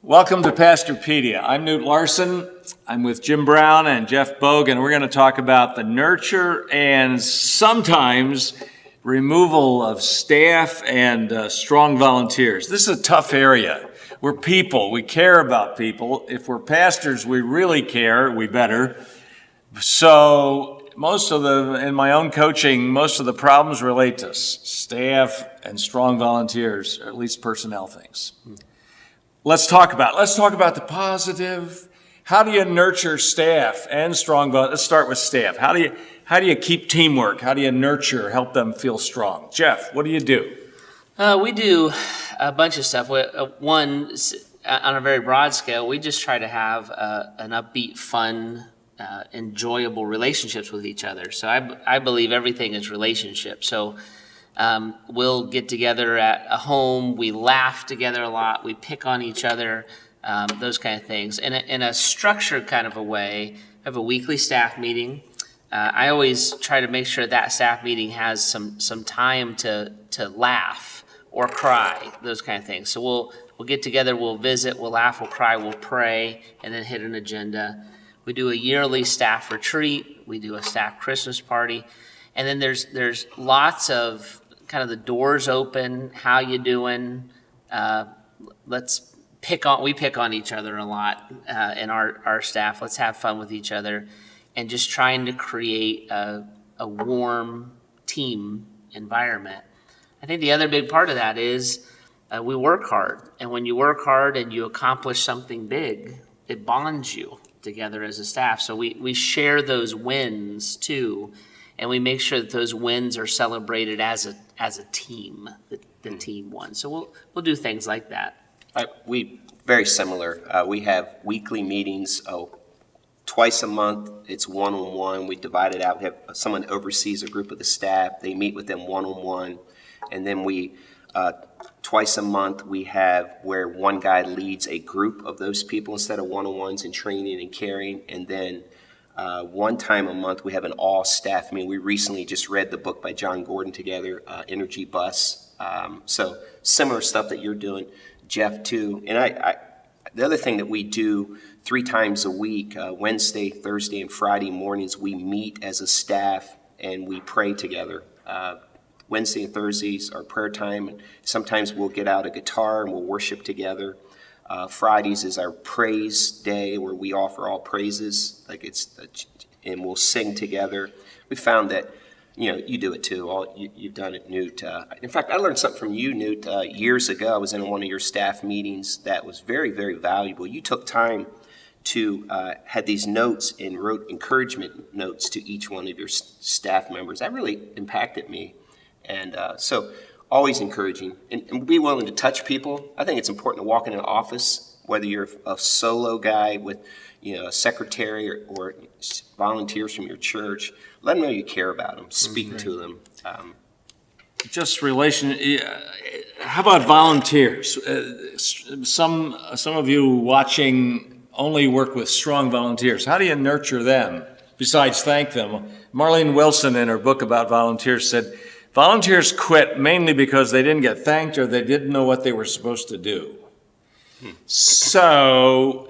Welcome to Pastorpedia. I'm Knute Larson. I'm with JIMBROWN and JEFFBOGUE, and we're going to talk about the nurture and sometimes removal of staph and strong volunteers. This is a tough area. We're people. We care about people. If we're pastors, we really care. We better. So in my own coaching, most of the problems relate to staph and strong volunteers, or at least personnel things. Let's talk about the positive. How do you nurture staph and strong volunteers? Let's start with staph. How do you keep teamwork? How do you help them feel strong? Jeff, what do you do? We do a bunch of stuff. One, on a very broad scale, we just try to have an upbeat, fun, enjoyable relationships with each other. So I believe everything is relationship. So we'll get together at a home, we laugh together a lot, we pick on each other, those kind of things. In a structured kind of a way, I have a weekly staff meeting. I always try to make sure that staff meeting has some time to laugh or cry, those kind of things. So we'll get together, we'll visit, we'll laugh, we'll cry, we'll pray, and then hit an agenda. We do a yearly staff retreat, we do a staff Christmas party, and then there's lots of kind of the doors open, how you doing, we pick on each other a lot in our staff. Let's have fun with each other and just trying to create a warm team environment. I think the other big part of that is we work hard. And when you work hard and you accomplish something big, it bonds you together as a staff. So we share those wins too, and we make sure that those wins are celebrated as a team, the team won. So we'll do things like that. We very similar. We have weekly meetings. Twice a month. It's one-on-one. We divide it out. We have someone oversees a group of the staff. They meet with them one-on-one, and then we twice a month we have where one guy leads a group of those people instead of one-on-ones in training and caring, and then one time a month we have an all-staff meeting. We recently just read the book by John Gordon together, Energy Bus. So similar stuff that you're doing, Jeff, too. And the other thing that we do 3 times a week, Wednesday, Thursday, and Friday mornings, we meet as a staff and we pray together. Wednesday and Thursdays are prayer time, and sometimes we'll get out a guitar and we'll worship together. Fridays is our praise day where we offer all praises, and we'll sing together. We found that, you do it too. You've done it, Knute. In fact, I learned something from you, Knute, years ago. I was in one of your staff meetings that was very, very valuable. You took time to had these notes and wrote encouragement notes to each one of your staff members. That really impacted me. And so always encouraging and be willing to touch people. I think it's important to walk in an office, whether you're a solo guy with a secretary or volunteers from your church. Let them know you care about them. Speak to them. How about volunteers? Some of you watching only work with strong volunteers. How do you nurture them besides thank them? Marlene Wilson in her book about volunteers said, volunteers quit mainly because they didn't get thanked or they didn't know what they were supposed to do. So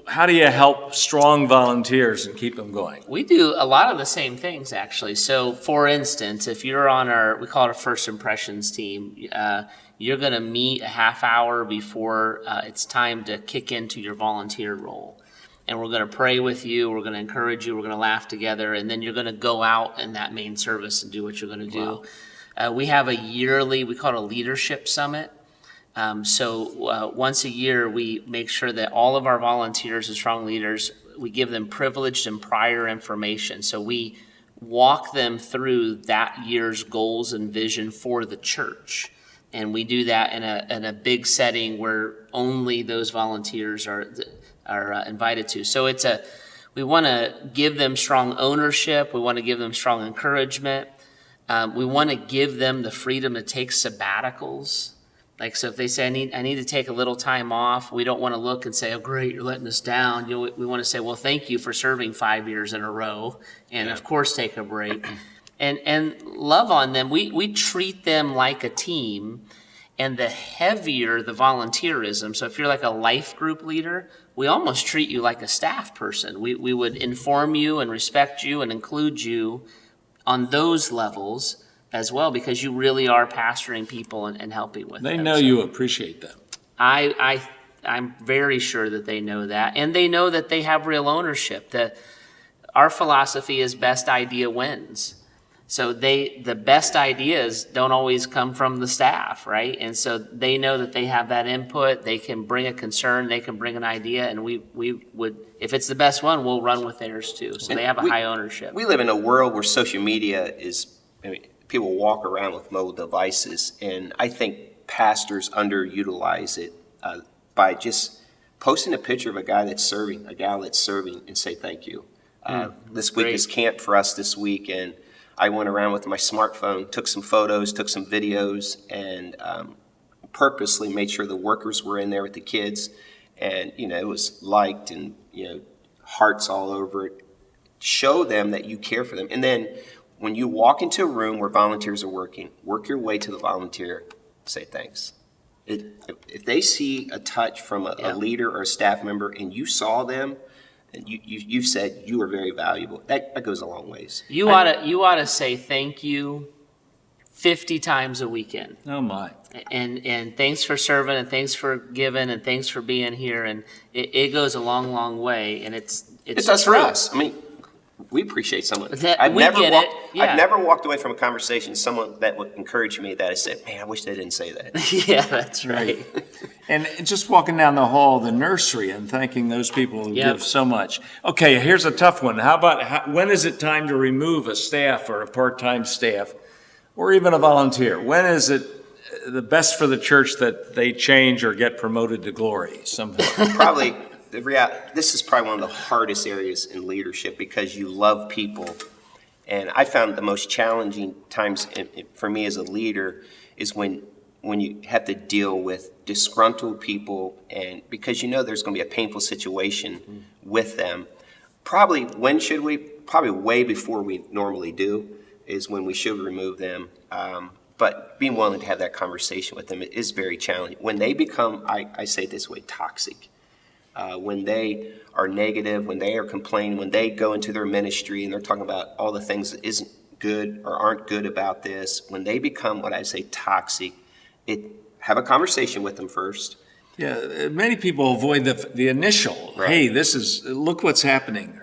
how do you help strong volunteers and keep them going? We do a lot of the same things, actually. So, for instance, if you're on we call it our first impressions team, you're going to meet a half hour before it's time to kick into your volunteer role. And we're going to pray with you, we're going to encourage you, we're going to laugh together, and then you're going to go out in that main service and do what you're going to do. Wow. We have a yearly, we call it a leadership summit. So once a year, we make sure that all of our volunteers and strong leaders, we give them privileged and prior information. So we walk them through that year's goals and vision for the church. And we do that in a big setting where only those volunteers are invited to. So we want to give them strong ownership. We want to give them strong encouragement. We want to give them the freedom to take sabbaticals. So if they say, I need to take a little time off, we don't want to look and say, oh, great, you're letting us down. We want to say, well, thank you for serving 5 years in a row. And of course, take a break and love on them. We treat them like a team. and the heavier the volunteerism. So if you're like a life group leader, we almost treat you like a staff person. We would inform you and respect you and include you on those levels as well, because you really are pastoring people and helping with them. They know you appreciate them. I'm very sure that they know that, and they know that they have real ownership. That our philosophy is best idea wins. So the best ideas don't always come from the staff, right? And so they know that they have that input. They can bring a concern, they can bring an idea, and we would, if it's the best one, we'll run with theirs too. So they have a high ownership. We live in a world where social media is, people walk around with mobile devices, and I think pastors underutilize it by just posting a picture of a guy that's serving, a gal that's serving, and say thank you. This week is camp for us this week, and I went around with my smartphone, took some photos, took some videos, and purposely made sure the workers were in there with the kids. And, it was liked and, hearts all over it. Show them that you care for them. And then when you walk into a room where volunteers are working, work your way to the volunteer, say thanks. If they see a touch from a leader or a staff member and you saw them, and you've said you are very valuable, that goes a long ways. You ought to say thank you 50 times a weekend. Oh my! And thanks for serving, and thanks for giving, and thanks for being here, and it goes a long, long way. And it does for us. I mean, we appreciate someone. I've never walked away from a conversation someone that would encourage me that I said, man, I wish they didn't say that. Yeah, that's right. And just walking down the hall of the nursery and thanking those people who give so much. Okay, here's a tough one. How about when is it time to remove a staff or a part-time staff or even a volunteer? When is it the best for the church that they change or get promoted to glory? Probably. This is probably one of the hardest areas in leadership because you love people. And I found the most challenging times for me as a leader is when you have to deal with disgruntled people, and because there's going to be a painful situation with them. Probably way before we normally do is when we should remove them. But being willing to have that conversation with them is very challenging. When they become, I say it this way, toxic. When they are negative, when they are complaining, when they go into their ministry and they're talking about all the things that isn't good or aren't good about this, when they become what I say toxic, have a conversation with them first. Yeah, many people avoid the initial, right. Hey, look what's happening.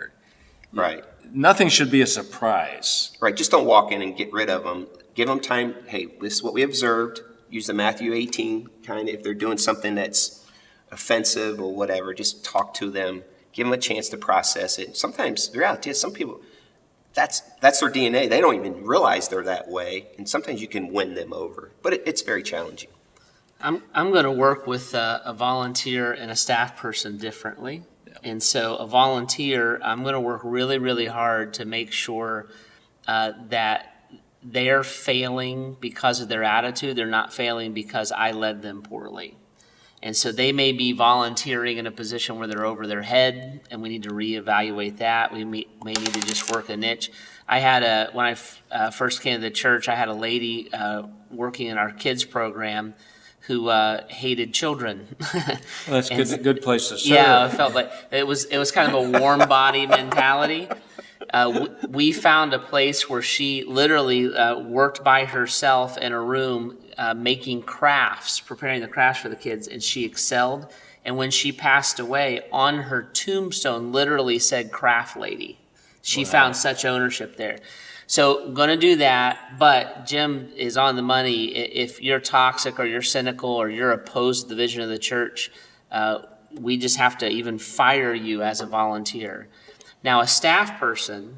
Right. Nothing should be a surprise. Right, just don't walk in and get rid of them. Give them time. Hey, this is what we observed. Use the Matthew 18 kind of, if they're doing something that's offensive or whatever, just talk to them, give them a chance to process it. Sometimes the reality is some people, that's their DNA. They don't even realize they're that way, and sometimes you can win them over. But it's very challenging. I'm going to work with a volunteer and a staff person differently. Yeah. And so a volunteer, I'm going to work really, really hard to make sure that they're failing because of their attitude. They're not failing because I led them poorly. And so they may be volunteering in a position where they're over their head, and we need to reevaluate that. We may need to just work a niche. When I first came to the church, I had a lady working in our kids program who hated children. Well, that's a good place to serve. Yeah, I felt like it was kind of a warm body mentality. We found a place where she literally worked by herself in a room making crafts, preparing the crafts for the kids, and she excelled. And when she passed away, on her tombstone literally said craft lady. She found such ownership there. So going to do that, but Jim is on the money. If you're toxic or you're cynical or you're opposed to the vision of the church, we just have to even fire you as a volunteer. Now, a staff person,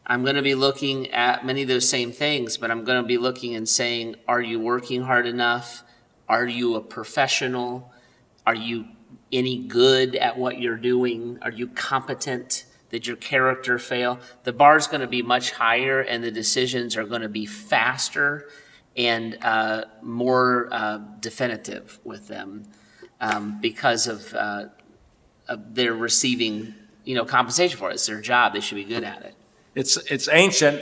I'm going to be looking at many of those same things, but I'm going to be looking and saying, are you working hard enough? Are you a professional? Are you any good at what you're doing? Are you competent? Did your character fail? The bar's going to be much higher, and the decisions are going to be faster and more definitive with them because of their receiving compensation for it. It's their job. They should be good at it. It's ancient.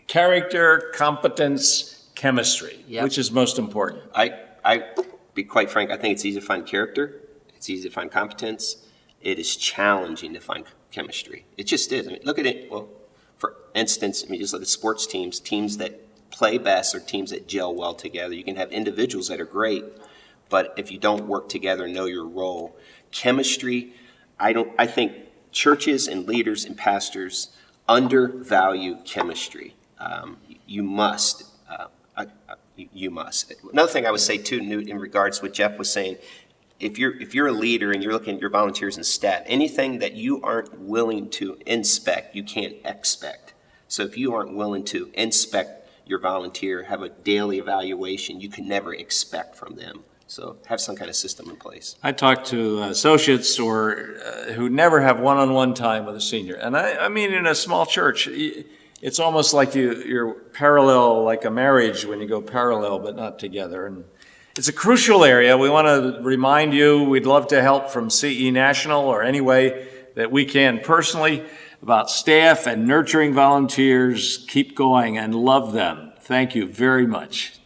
Character, competence, chemistry, Yep. which is most important. I be quite frank, I think it's easy to find character. It's easy to find competence. It is challenging to find chemistry. It just is. I mean, look at it. Well, for instance, I mean, just look at sports teams. Teams that play best are teams that gel well together. You can have individuals that are great, but if you don't work together and know your role, chemistry, I think churches and leaders and pastors undervalue chemistry. You must. You must. Another thing I would say too, Knute, in regards to what Jeff was saying, if you're a leader and you're looking at your volunteers and staff, anything that you aren't willing to inspect, you can't expect. So if you aren't willing to inspect your volunteer, have a daily evaluation, you can never expect from them. So have some kind of system in place. I talk to associates who never have one-on-one time with a senior. And I mean, in a small church, it's almost like you're parallel, like a marriage when you go parallel but not together. And it's a crucial area. We want to remind you, we'd love to help from CE National or any way that we can personally about staff and nurturing volunteers. Keep going and love them. Thank you very much.